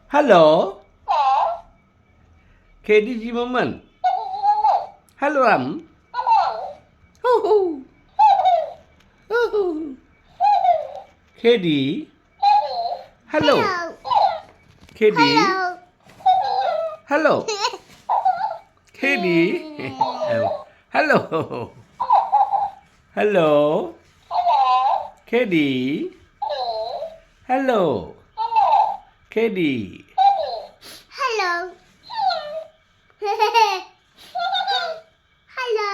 Hello, KD Zimmerman. Hello, Hoo-hoo. Hoo-hoo. KD. Hello, Hello. KD. Hello. Hello, KD. Hello. Hello, KD. Hello, KD. Hello. Hello.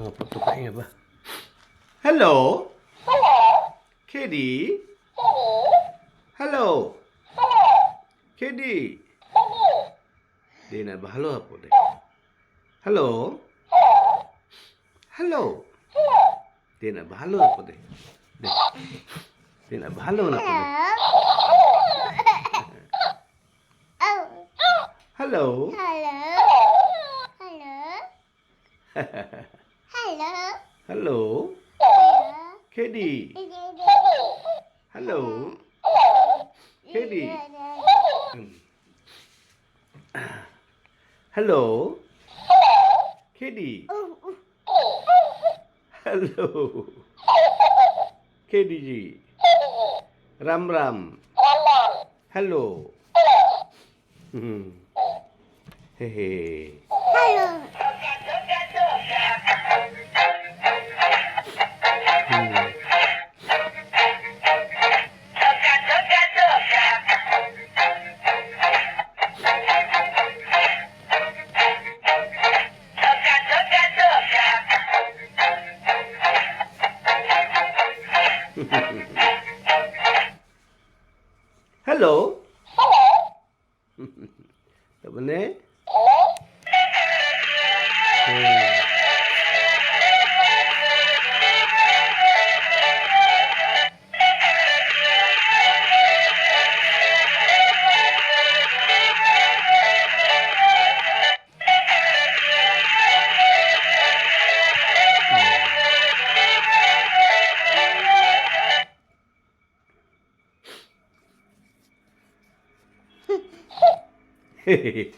Apa tukangnya apa? Hello, KD. Hello, KD. Dia nak bahalo apa deh? Hello, hello. Dia nak bahalo apa deh? Dia nak bahalo apa deh? Hello. Hello, KD. Hello, KD. Hello, KD. Hello, KDG. Ram Ram. Hello. Hehe. Hello. Tak benar? Hehehe.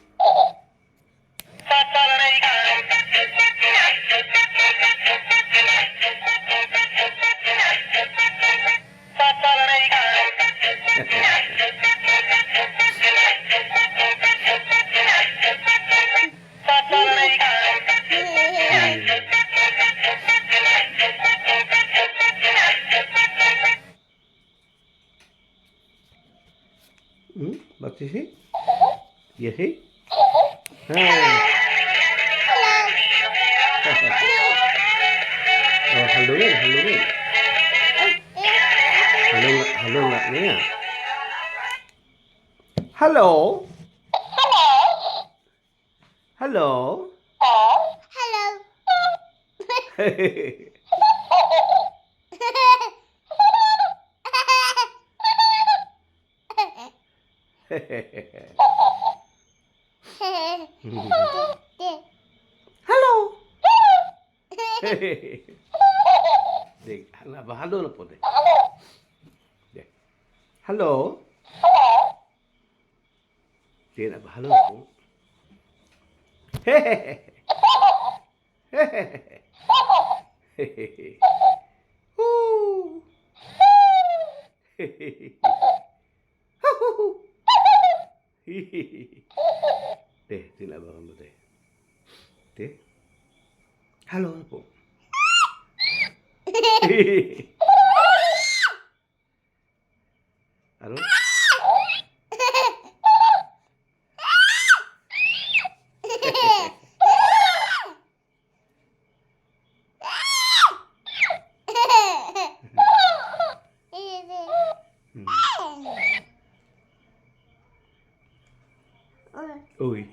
Bakti sih? Iya sih? Oh, halo nih, halo nih. Halo nggak nih ya? Halo. Halo. Hehehe. Hehehe. Halo. Hehehe. Dek, apa halo na po dek? Dek. Halo. Dek, apa halo na po? Hehehe. Hehehe. Hehehe. Woo. Hehehe. Huhuhu. Hihihi. Deh, tidak bangun deh. Deh. Halo po. Halo. Ui.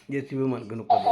JCB মার্কেন পদে